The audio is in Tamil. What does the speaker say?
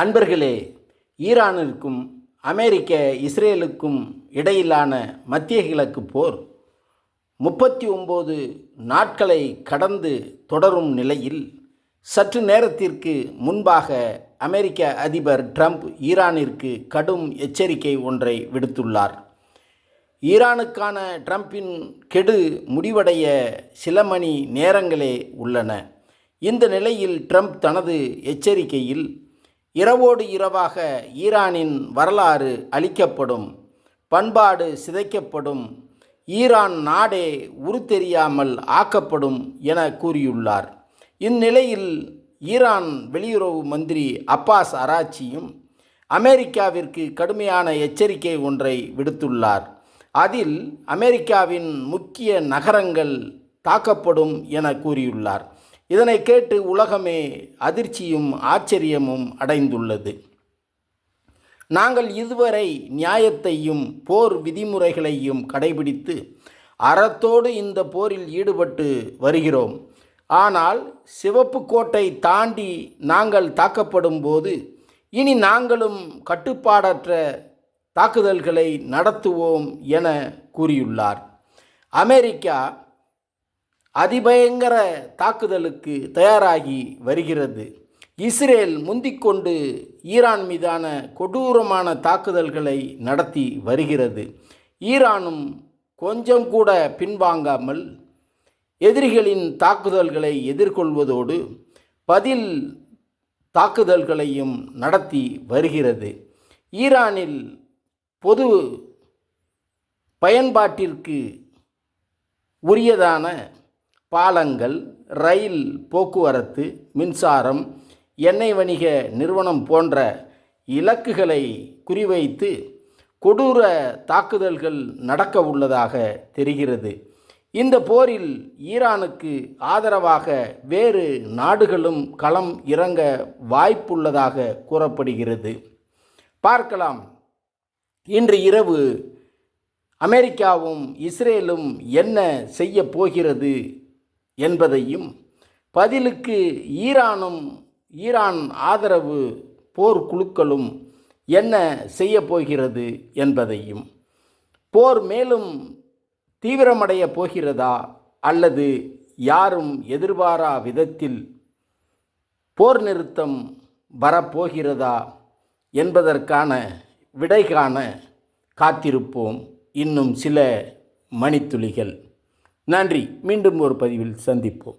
அன்பர்களே, ஈரானிற்கும் அமெரிக்க இஸ்ரேலுக்கும் இடையிலான மத்திய கிழக்கு போர் 39 நாட்களை கடந்து தொடரும் நிலையில் சற்று நேரத்திற்கு முன்பாக அமெரிக்க அதிபர் ட்ரம்ப் ஈரானிற்கு கடும் எச்சரிக்கை ஒன்றை விடுத்துள்ளார். ஈரானுக்கான ட்ரம்பின் கெடு முடிவடைய சில மணி நேரங்களே உள்ளன. இந்த நிலையில் ட்ரம்ப் தனது எச்சரிக்கையில் இரவோடு இரவாக ஈரானின் வரலாறு அழிக்கப்படும், பண்பாடு சிதைக்கப்படும், ஈரான் நாடே உருத்தெரியாமல் ஆக்கப்படும் என கூறியுள்ளார். இந்நிலையில் ஈரான் வெளியுறவு மந்திரி அப்பாஸ் அராக்சியும் அமெரிக்காவிற்கு கடுமையான எச்சரிக்கை ஒன்றை விடுத்துள்ளார். அதில் அமெரிக்காவின் முக்கிய நகரங்கள் தாக்கப்படும் என கூறியுள்ளார். இதனை கேட்டு உலகமே அதிர்ச்சியும் ஆச்சரியமும் அடைந்துள்ளது. நாங்கள் இதுவரை நியாயத்தையும் போர் விதிமுறைகளையும் கடைபிடித்து அறத்தோடு இந்த போரில் ஈடுபட்டு வருகிறோம். ஆனால் சிவப்பு கோட்டை தாண்டி நாங்கள் தாக்கப்படும் போது இனி நாங்களும் கட்டுப்பாடற்ற தாக்குதல்களை நடத்துவோம் என கூறியுள்ளார். அமெரிக்கா அதிபயங்கர தாக்குதலுக்கு தயாராகி வருகிறது. இஸ்ரேல் முந்திக்கொண்டு ஈரான் மீதான கொடூரமான தாக்குதல்களை நடத்தி வருகிறது. ஈரானும் கொஞ்சம் கூட பின்வாங்காமல் எதிரிகளின் தாக்குதல்களை எதிர்கொள்வதோடு பதில் தாக்குதல்களையும் நடத்தி வருகிறது. ஈரானில் பொது பயன்பாட்டிற்கு உரியதான பாலங்கள், ரயில் போக்குவரத்து, மின்சாரம், எண்ணெய் வணிக நிறுவனம் போன்ற இலக்குகளை குறிவைத்து கொடூர தாக்குதல்கள் நடக்க உள்ளதாக தெரிகிறது. இந்த போரில் ஈரானுக்கு ஆதரவாக வேறு நாடுகளும் களம் இறங்க வாய்ப்புள்ளதாக கூறப்படுகிறது. பார்க்கலாம், இன்று இரவு அமெரிக்காவும் இஸ்ரேலும் என்ன செய்ய போகிறது என்பதையும், பதிலுக்கு ஈரான் ஆதரவு போர்க்குழுக்களும் என்ன செய்ய போகிறது என்பதையும், போர் மேலும் தீவிரமடைய போகிறதா அல்லது யாரும் எதிர்பாரா விதத்தில் போர் நிறுத்தம் வரப்போகிறதா என்பதற்கான விடை காண காத்திருப்போம் இன்னும் சில மணித்துளிகள். நன்றி. மீண்டும் ஒரு பதிவில் சந்திப்போம்.